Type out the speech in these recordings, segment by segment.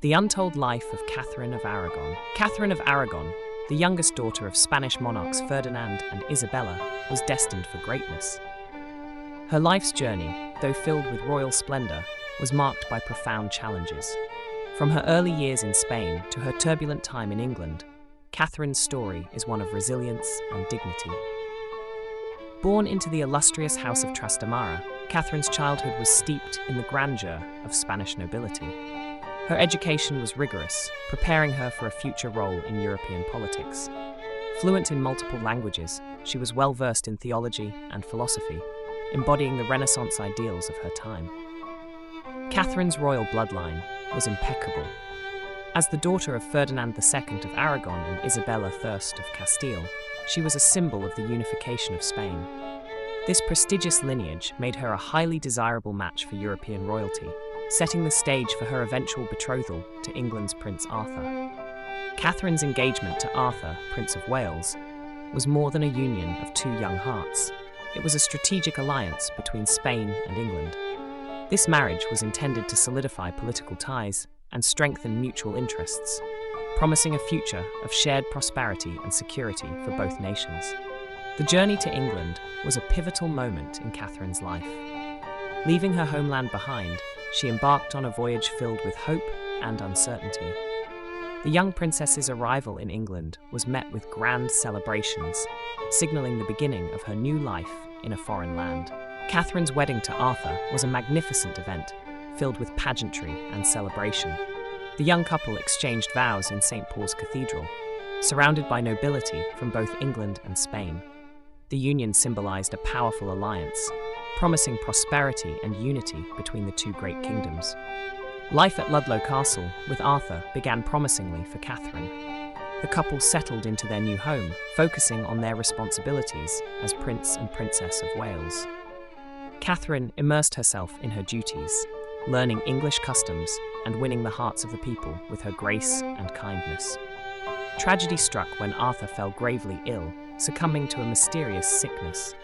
The Untold Life of Catherine of Aragon. Catherine of Aragon, the youngest daughter of Spanish monarchs Ferdinand and Isabella, was destined for greatness. Her life's journey, though filled with royal splendor, was marked by profound challenges. From her early years in Spain to her turbulent time in England, Catherine's story is one of resilience and dignity. Born into the illustrious House of Trastamara, Catherine's childhood was steeped in the grandeur of Spanish nobility. Her education was rigorous, preparing her for a future role in European politics. Fluent in multiple languages, she was well versed in theology and philosophy, embodying the Renaissance ideals of her time. Catherine's royal bloodline was impeccable. As the daughter of Ferdinand II of Aragon and Isabella I of Castile, she was a symbol of the unification of Spain. This prestigious lineage made her a highly desirable match for European royalty, setting the stage for her eventual betrothal to England's Prince Arthur. Catherine's engagement to Arthur, Prince of Wales, was more than a union of two young hearts. It was a strategic alliance between Spain and England. This marriage was intended to solidify political ties and strengthen mutual interests, promising a future of shared prosperity and security for both nations. The journey to England was a pivotal moment in Catherine's life. Leaving her homeland behind, she embarked on a voyage filled with hope and uncertainty. The young princess's arrival in England was met with grand celebrations, signaling the beginning of her new life in a foreign land. Catherine's wedding to Arthur was a magnificent event, filled with pageantry and celebration. The young couple exchanged vows in St. Paul's Cathedral, surrounded by nobility from both England and Spain. The union symbolized a powerful alliance, promising prosperity and unity between the two great kingdoms. Life at Ludlow Castle with Arthur began promisingly for Catherine. The couple settled into their new home, focusing on their responsibilities as Prince and Princess of Wales. Catherine immersed herself in her duties, learning English customs and winning the hearts of the people with her grace and kindness. Tragedy struck when Arthur fell gravely ill, succumbing to a mysterious sickness.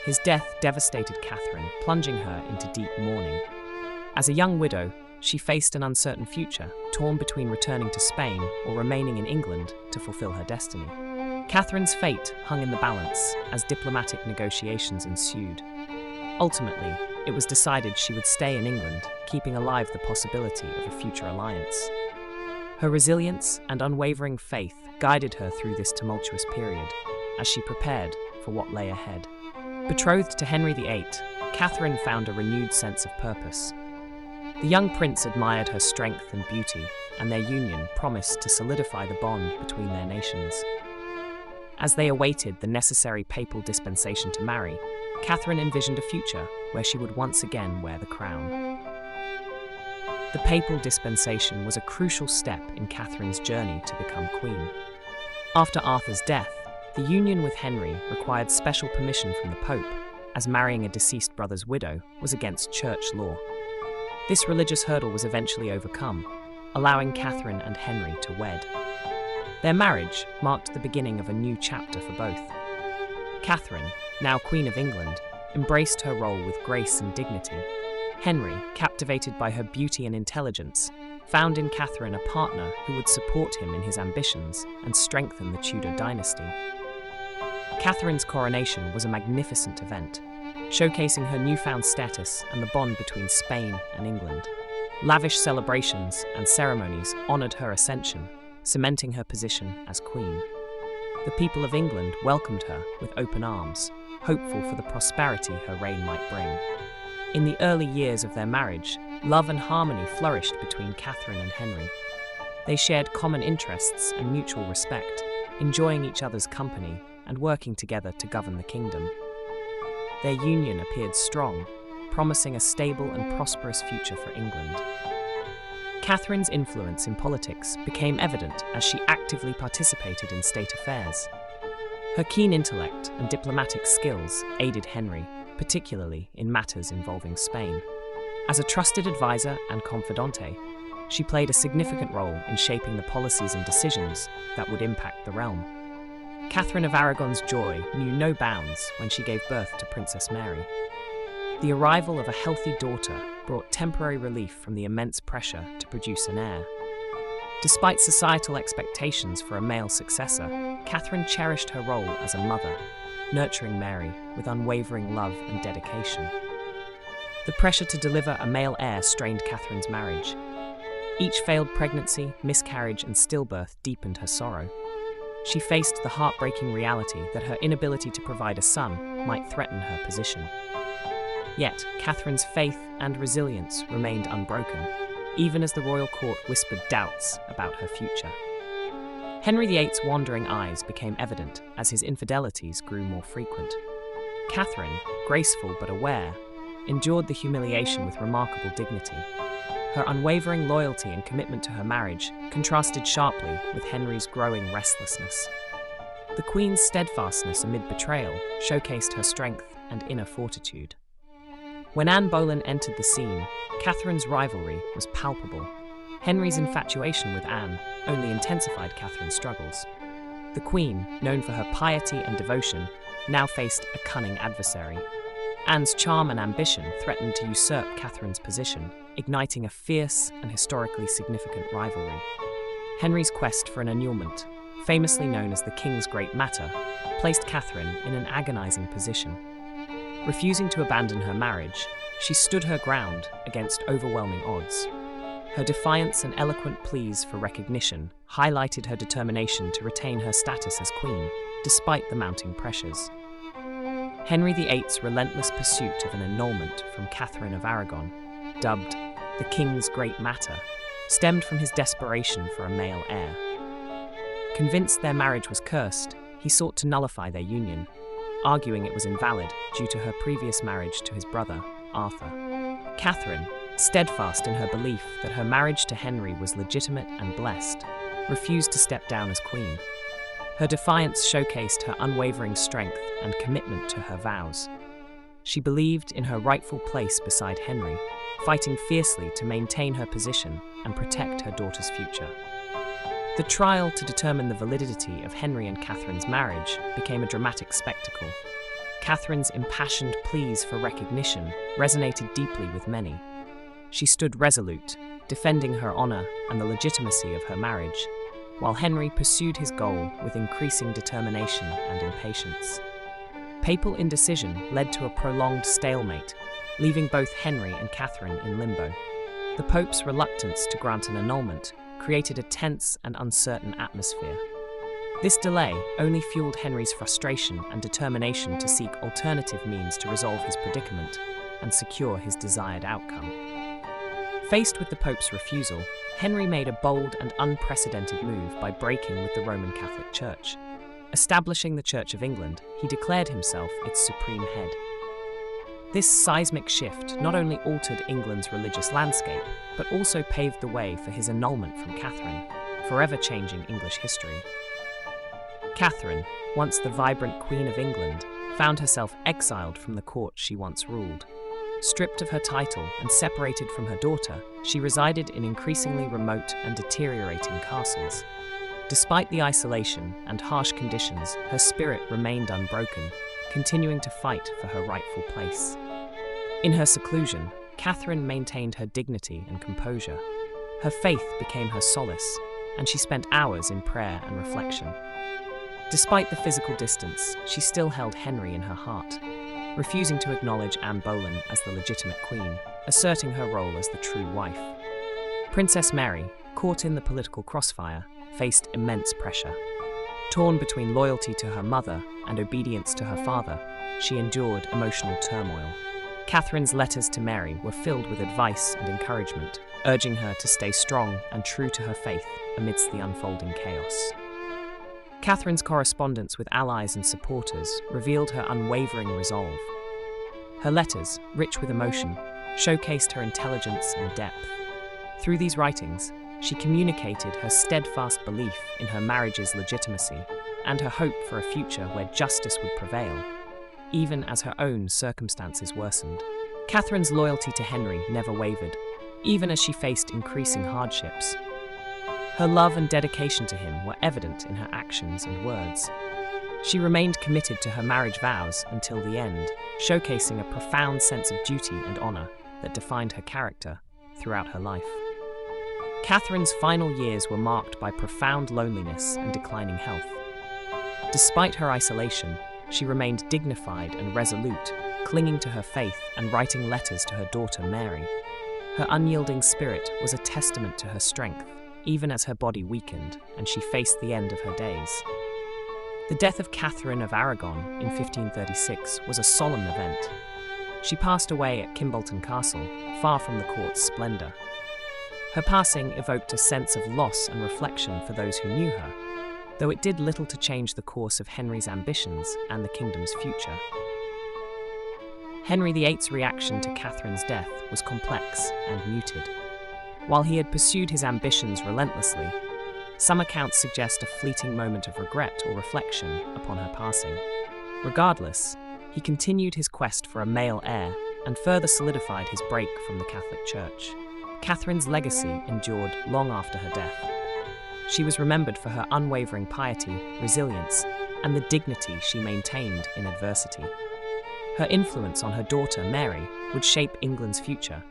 His death devastated Catherine, plunging her into deep mourning. As a young widow, she faced an uncertain future, torn between returning to Spain or remaining in England to fulfill her destiny. Catherine's fate hung in the balance as diplomatic negotiations ensued. Ultimately, it was decided she would stay in England, keeping alive the possibility of a future alliance. Her resilience and unwavering faith guided her through this tumultuous period, as she prepared for what lay ahead. Betrothed to Henry VIII, Catherine found a renewed sense of purpose. The young prince admired her strength and beauty, and their union promised to solidify the bond between their nations. As they awaited the necessary papal dispensation to marry, Catherine envisioned a future where she would once again wear the crown. The papal dispensation was a crucial step in Catherine's journey to become queen. After Arthur's death, the union with Henry required special permission from the Pope, as marrying a deceased brother's widow was against church law. This religious hurdle was eventually overcome, allowing Catherine and Henry to wed. Their marriage marked the beginning of a new chapter for both. Catherine, now Queen of England, embraced her role with grace and dignity. Henry, captivated by her beauty and intelligence, found in Catherine a partner who would support him in his ambitions and strengthen the Tudor dynasty. Catherine's coronation was a magnificent event, showcasing her newfound status and the bond between Spain and England. Lavish celebrations and ceremonies honoured her ascension, cementing her position as queen. The people of England welcomed her with open arms, hopeful for the prosperity her reign might bring. In the early years of their marriage, love and harmony flourished between Catherine and Henry. They shared common interests and mutual respect, enjoying each other's company and working together to govern the kingdom. Their union appeared strong, promising a stable and prosperous future for England. Catherine's influence in politics became evident as she actively participated in state affairs. Her keen intellect and diplomatic skills aided Henry, particularly in matters involving Spain. As a trusted advisor and confidante, she played a significant role in shaping the policies and decisions that would impact the realm. Catherine of Aragon's joy knew no bounds when she gave birth to Princess Mary. The arrival of a healthy daughter brought temporary relief from the immense pressure to produce an heir. Despite societal expectations for a male successor, Catherine cherished her role as a mother, nurturing Mary with unwavering love and dedication. The pressure to deliver a male heir strained Catherine's marriage. Each failed pregnancy, miscarriage, and stillbirth deepened her sorrow. She faced the heartbreaking reality that her inability to provide a son might threaten her position. Yet, Catherine's faith and resilience remained unbroken, even as the royal court whispered doubts about her future. Henry VIII's wandering eyes became evident as his infidelities grew more frequent. Catherine, graceful but aware, endured the humiliation with remarkable dignity. Her unwavering loyalty and commitment to her marriage contrasted sharply with Henry's growing restlessness. The Queen's steadfastness amid betrayal showcased her strength and inner fortitude. When Anne Boleyn entered the scene, Catherine's rivalry was palpable. Henry's infatuation with Anne only intensified Catherine's struggles. The Queen, known for her piety and devotion, now faced a cunning adversary. Anne's charm and ambition threatened to usurp Catherine's position, igniting a fierce and historically significant rivalry. Henry's quest for an annulment, famously known as the King's Great Matter, placed Catherine in an agonizing position. Refusing to abandon her marriage, she stood her ground against overwhelming odds. Her defiance and eloquent pleas for recognition highlighted her determination to retain her status as queen, despite the mounting pressures. Henry VIII's relentless pursuit of an annulment from Catherine of Aragon, dubbed the King's Great Matter, stemmed from his desperation for a male heir. Convinced their marriage was cursed, he sought to nullify their union, arguing it was invalid due to her previous marriage to his brother, Arthur. Catherine, steadfast in her belief that her marriage to Henry was legitimate and blessed, refused to step down as queen. Her defiance showcased her unwavering strength and commitment to her vows. She believed in her rightful place beside Henry, fighting fiercely to maintain her position and protect her daughter's future. The trial to determine the validity of Henry and Catherine's marriage became a dramatic spectacle. Catherine's impassioned pleas for recognition resonated deeply with many. She stood resolute, defending her honor and the legitimacy of her marriage, while Henry pursued his goal with increasing determination and impatience. Papal indecision led to a prolonged stalemate, leaving both Henry and Catherine in limbo. The Pope's reluctance to grant an annulment created a tense and uncertain atmosphere. This delay only fueled Henry's frustration and determination to seek alternative means to resolve his predicament and secure his desired outcome. Faced with the Pope's refusal, Henry made a bold and unprecedented move by breaking with the Roman Catholic Church. Establishing the Church of England, he declared himself its supreme head. This seismic shift not only altered England's religious landscape, but also paved the way for his annulment from Catherine, forever changing English history. Catherine, once the vibrant Queen of England, found herself exiled from the court she once ruled. Stripped of her title and separated from her daughter, she resided in increasingly remote and deteriorating castles. Despite the isolation and harsh conditions, her spirit remained unbroken, continuing to fight for her rightful place. In her seclusion, Catherine maintained her dignity and composure. Her faith became her solace, and she spent hours in prayer and reflection. Despite the physical distance, she still held Henry in her heart, refusing to acknowledge Anne Boleyn as the legitimate queen, asserting her role as the true wife. Princess Mary, caught in the political crossfire, faced immense pressure. Torn between loyalty to her mother and obedience to her father, she endured emotional turmoil. Catherine's letters to Mary were filled with advice and encouragement, urging her to stay strong and true to her faith amidst the unfolding chaos. Catherine's correspondence with allies and supporters revealed her unwavering resolve. Her letters, rich with emotion, showcased her intelligence and depth. Through these writings, she communicated her steadfast belief in her marriage's legitimacy and her hope for a future where justice would prevail, even as her own circumstances worsened. Catherine's loyalty to Henry never wavered, even as she faced increasing hardships. Her love and dedication to him were evident in her actions and words. She remained committed to her marriage vows until the end, showcasing a profound sense of duty and honor that defined her character throughout her life. Catherine's final years were marked by profound loneliness and declining health. Despite her isolation, she remained dignified and resolute, clinging to her faith and writing letters to her daughter Mary. Her unyielding spirit was a testament to her strength, even as her body weakened and she faced the end of her days. The death of Catherine of Aragon in 1536 was a solemn event. She passed away at Kimbolton Castle, far from the court's splendor. Her passing evoked a sense of loss and reflection for those who knew her, though it did little to change the course of Henry's ambitions and the kingdom's future. Henry VIII's reaction to Catherine's death was complex and muted. While he had pursued his ambitions relentlessly, some accounts suggest a fleeting moment of regret or reflection upon her passing. Regardless, he continued his quest for a male heir and further solidified his break from the Catholic Church. Catherine's legacy endured long after her death. She was remembered for her unwavering piety, resilience, and the dignity she maintained in adversity. Her influence on her daughter Mary would shape England's future,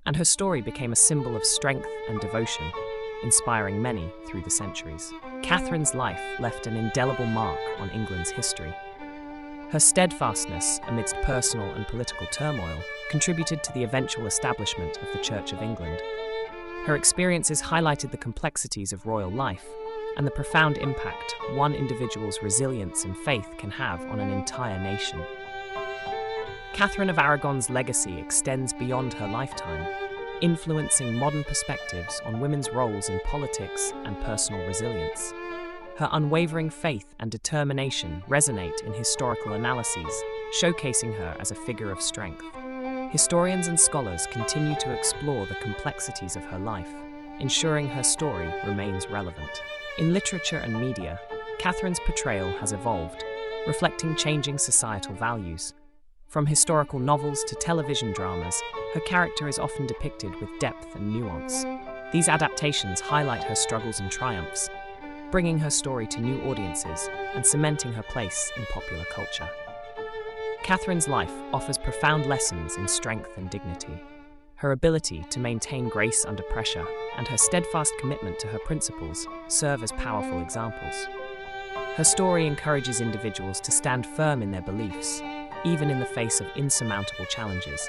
and her story became a symbol of strength and devotion, inspiring many through the centuries. Catherine's life left an indelible mark on England's history. Her steadfastness amidst personal and political turmoil contributed to the eventual establishment of the Church of England. Her experiences highlighted the complexities of royal life and the profound impact one individual's resilience and faith can have on an entire nation. Catherine of Aragon's legacy extends beyond her lifetime, influencing modern perspectives on women's roles in politics and personal resilience. Her unwavering faith and determination resonate in historical analyses, showcasing her as a figure of strength. Historians and scholars continue to explore the complexities of her life, ensuring her story remains relevant. In literature and media, Catherine's portrayal has evolved, reflecting changing societal values. From historical novels to television dramas, her character is often depicted with depth and nuance. These adaptations highlight her struggles and triumphs, bringing her story to new audiences and cementing her place in popular culture. Catherine's life offers profound lessons in strength and dignity. Her ability to maintain grace under pressure and her steadfast commitment to her principles serve as powerful examples. Her story encourages individuals to stand firm in their beliefs, even in the face of insurmountable challenges,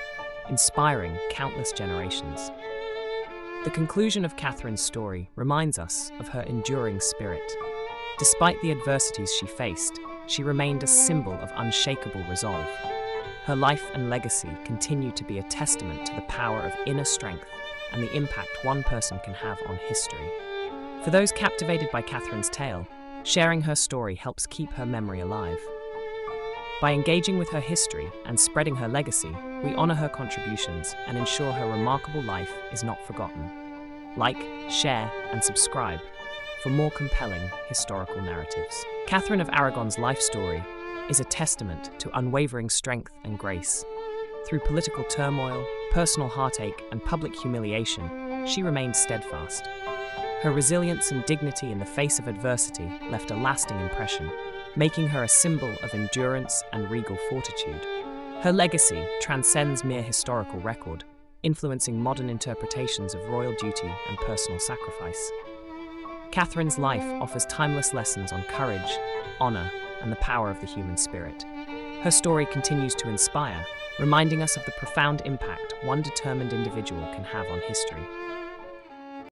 inspiring countless generations. The conclusion of Catherine's story reminds us of her enduring spirit. Despite the adversities she faced, she remained a symbol of unshakable resolve. Her life and legacy continue to be a testament to the power of inner strength and the impact one person can have on history. For those captivated by Catherine's tale, sharing her story helps keep her memory alive. By engaging with her history and spreading her legacy, we honor her contributions and ensure her remarkable life is not forgotten. Like, share, and subscribe for more compelling historical narratives. Catherine of Aragon's life story is a testament to unwavering strength and grace. Through political turmoil, personal heartache, and public humiliation, she remained steadfast. Her resilience and dignity in the face of adversity left a lasting impression, making her a symbol of endurance and regal fortitude. Her legacy transcends mere historical record, influencing modern interpretations of royal duty and personal sacrifice. Catherine's life offers timeless lessons on courage, honor, and the power of the human spirit. Her story continues to inspire, reminding us of the profound impact one determined individual can have on history.